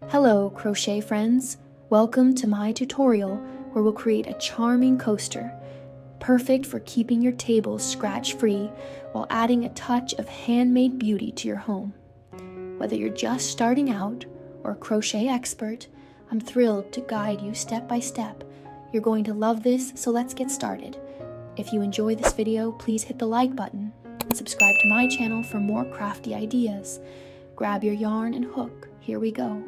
Hello, crochet friends. Welcome to my tutorial where we'll create a charming coaster, perfect for keeping your table scratch-free while adding a touch of handmade beauty to your home. Whether you're just starting out or a crochet expert, I'm thrilled to guide you step by step. You're going to love this, so let's get started. If you enjoy this video, please hit the like button and subscribe to my channel for more crafty ideas. Grab your yarn and hook. Here we go.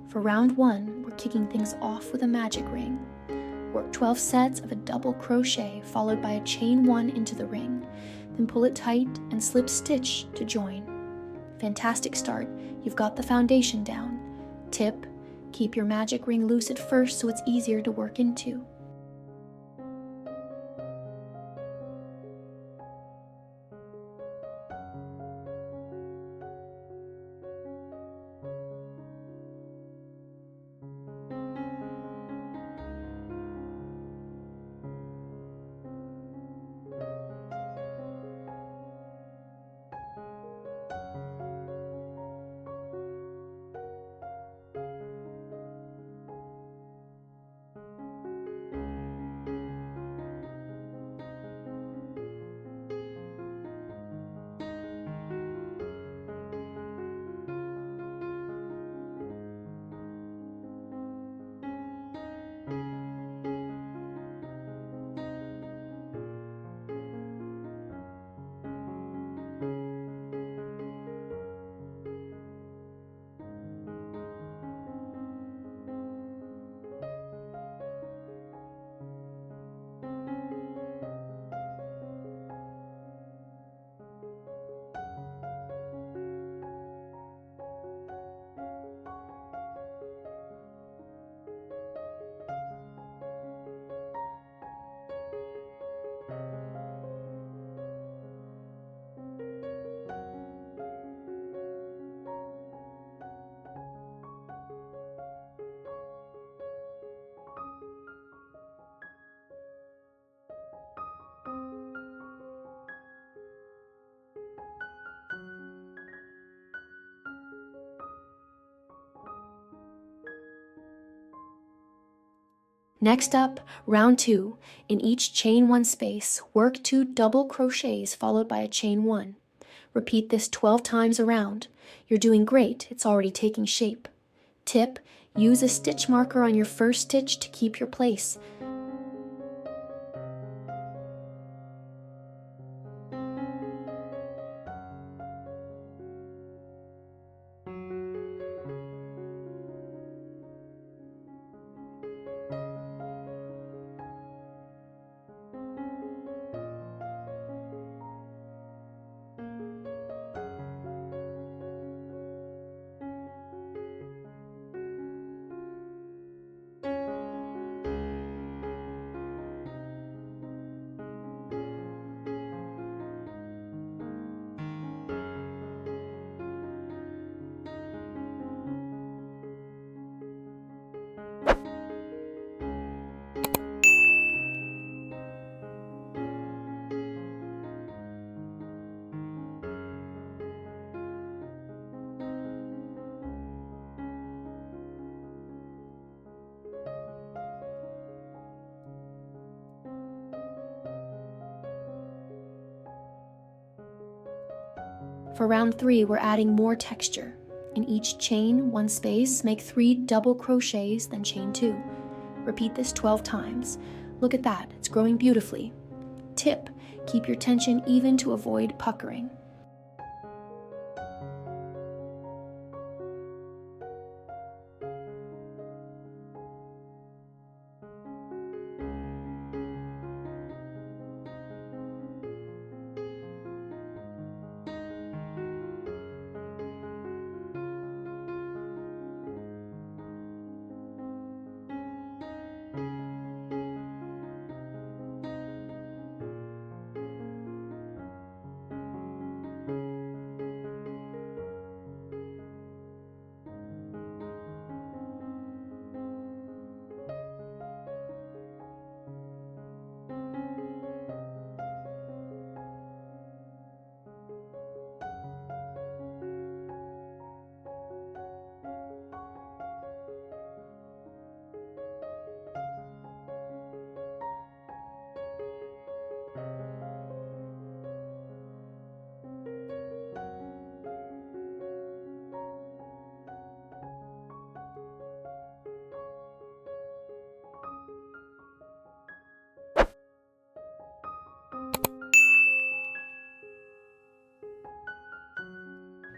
For round 1, we're kicking things off with a magic ring. Work 12 sets of a double crochet followed by a chain 1 into the ring, then pull it tight and slip stitch to join. Fantastic start, you've got the foundation down. Tip, keep your magic ring loose at first so it's easier to work into. Next up, round 2. In each chain 1 space, work 2 double crochets followed by a chain 1. Repeat this 12 times around. You're doing great, it's already taking shape. Tip, use a stitch marker on your first stitch to keep your place. For round 3, we're adding more texture. In each chain 1 space, make 3 double crochets, then chain 2. Repeat this 12 times. Look at that, it's growing beautifully. Tip, keep your tension even to avoid puckering.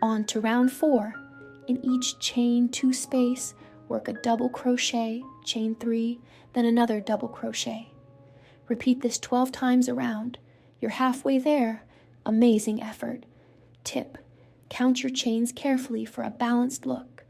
On to round 4. In each chain 2 space, work a double crochet, chain 3, then another double crochet. Repeat this 12 times around. You're halfway there. Amazing effort. Tip: count your chains carefully for a balanced look.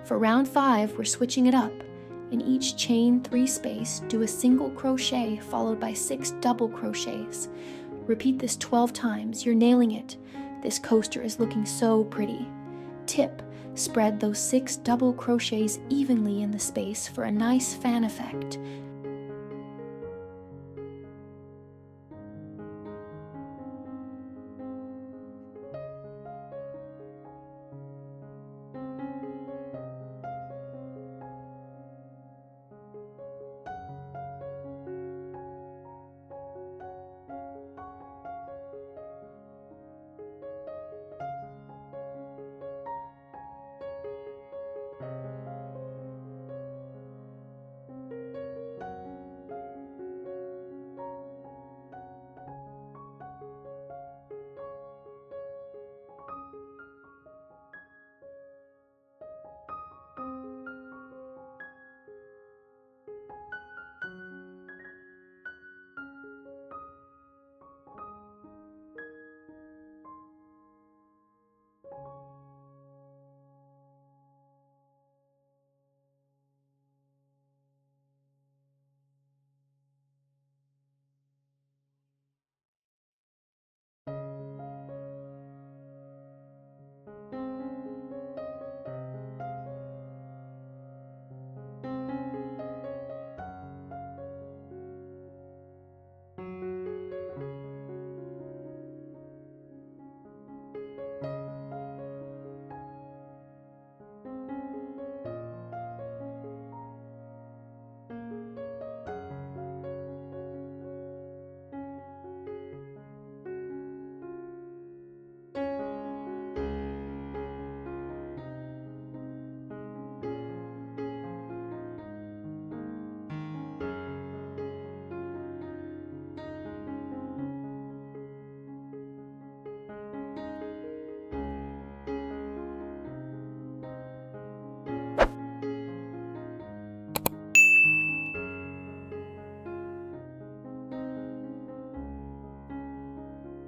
For round 5, we're switching it up. In each chain 3 space, do a single crochet followed by 6 double crochets. Repeat this 12 times. You're nailing it. This coaster is looking so pretty. Tip: spread those 6 double crochets evenly in the space for a nice fan effect.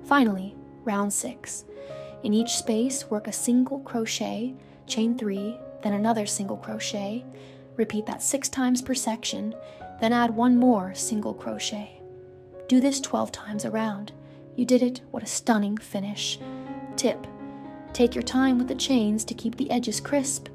Finally, round 6. In each space, work a single crochet, chain 3, then another single crochet. Repeat that 6 times per section, then add 1 more single crochet. Do this 12 times around. You did it. What a stunning finish. Tip: take your time with the chains to keep the edges crisp.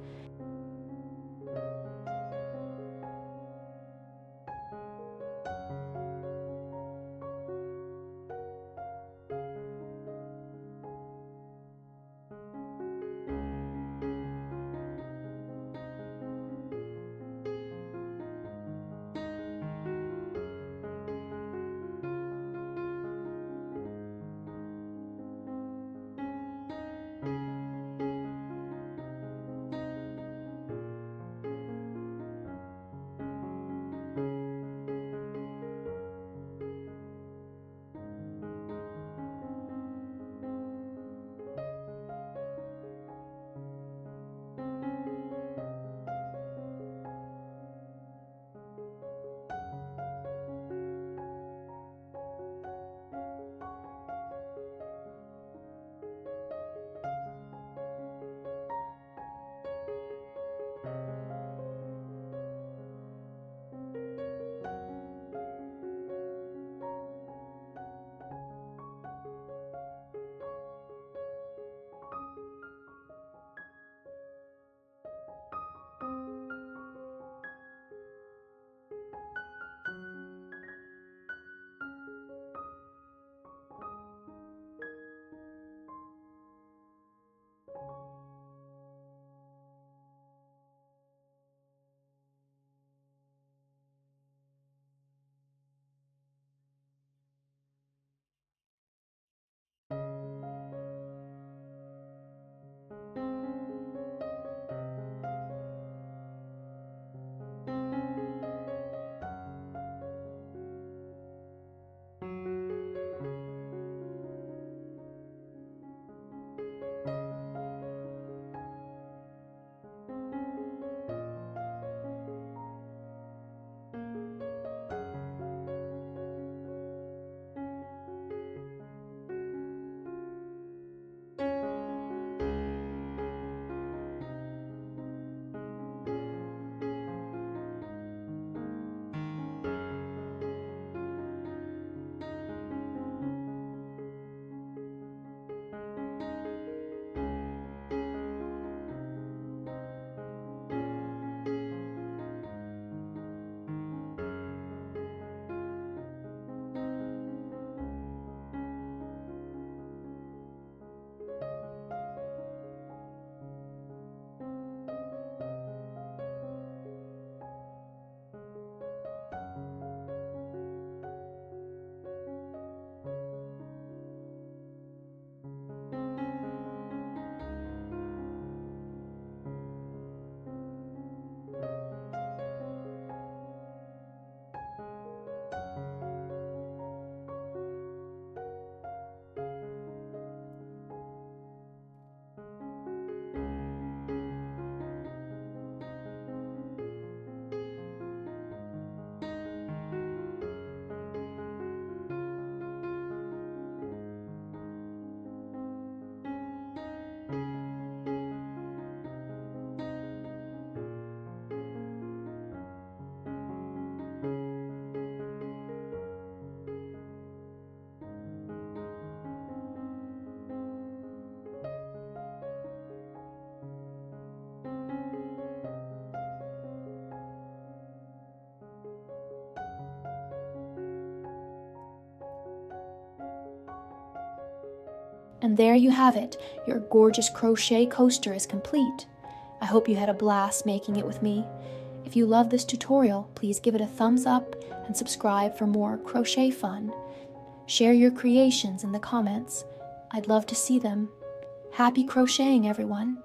And there you have it, your gorgeous crochet coaster is complete. I hope you had a blast making it with me. If you love this tutorial, please give it a thumbs up and subscribe for more crochet fun. Share your creations in the comments. I'd love to see them. Happy crocheting, everyone!